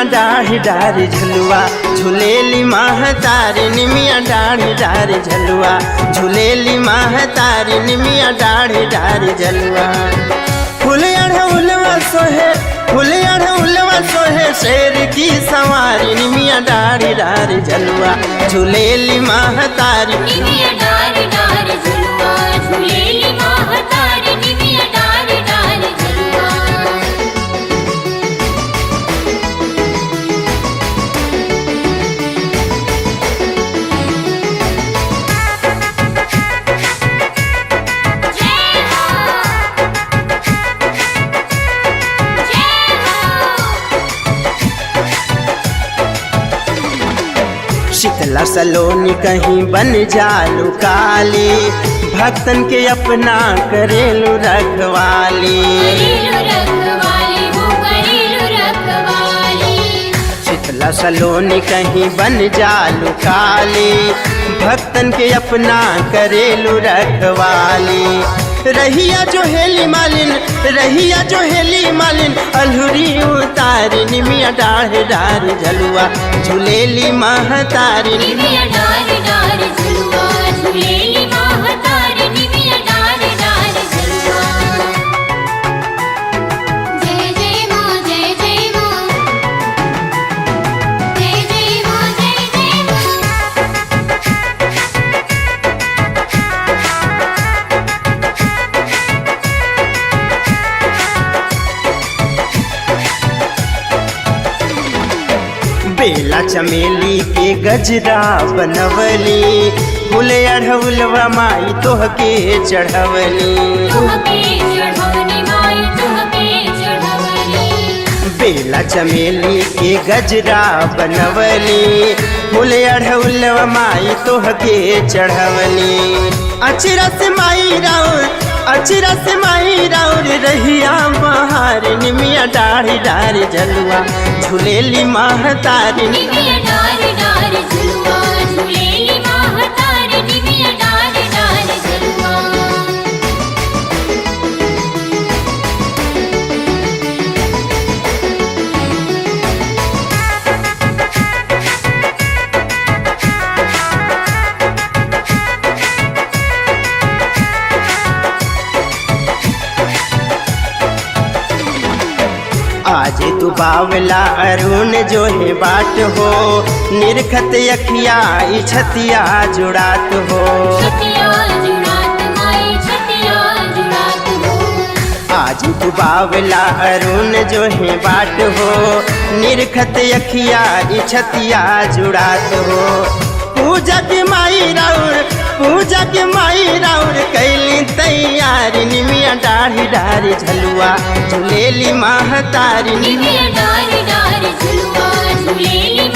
निमिया डाढ़ी डाढ़ी झलुआ झूलेली महतारी निमिया डाढ़ी डाढ़ी झलुआ झूलेली महतारी निमिया डाढ़ी डाढ़ी झलुआ। फूल अढ़उलवा सोहे शेर की सवारी निमिया डाढ़ी डाढ़ी झलुआ झूलेली महतारी निमिया डाढ़ी डाढ़ी झलुआ झूलेली महतारी निमिया डाढ़ी डाढ़ी झलुआ। शीतला सलोनी कहीं बन जालू काली भक्तन के अपना करेलू रखवाली। शीतला सलोनी कहीं बन जालू काली भक्तन के अपना करेलू रखवाली। रहिया जो हेली मालिन अलहुरी उतारी निमिया डाढ़ी डाढ़ी झलुआ झूलेली महतारी निमिया डाढ़ी डाढ़ी झलुआ झूलेली महतारी निमिया डाढ़ी डाढ़ी झलुआ। जय जय मां जय जय मां जय जय मां जय जय मां। बेला चमेली के गजरा बनवली फूल अढ़उलवा माई तोहके चढ़वली। बेला चमेली के गजरा बनवली फूल अढ़उलवा माई तोहके चढ़वली। अचरा से माई राउर रहिया बहार निमिया डाढ़ी डाढ़ी झलुआ झूलेली महतारी निमिया डाढ़ी डाढ़ी झलुआ झूलेली महतारी निमिया डाढ़ी डाढ़ी झलुआ। आज तू बावला अरुण जो है बाट हो निरखत अखिया छतिया जुड़ात हो। आज तू बावला अरुण जो है बाट हो निरखत अखिया छतिया जुड़ात हो। पूजा के माई राउर कैली तैयारी निमिया डाढ़ी डाढ़ी झलुआ झूलेली महतारी निमिया डाढ़ी डाढ़ी झलुआ झूलेली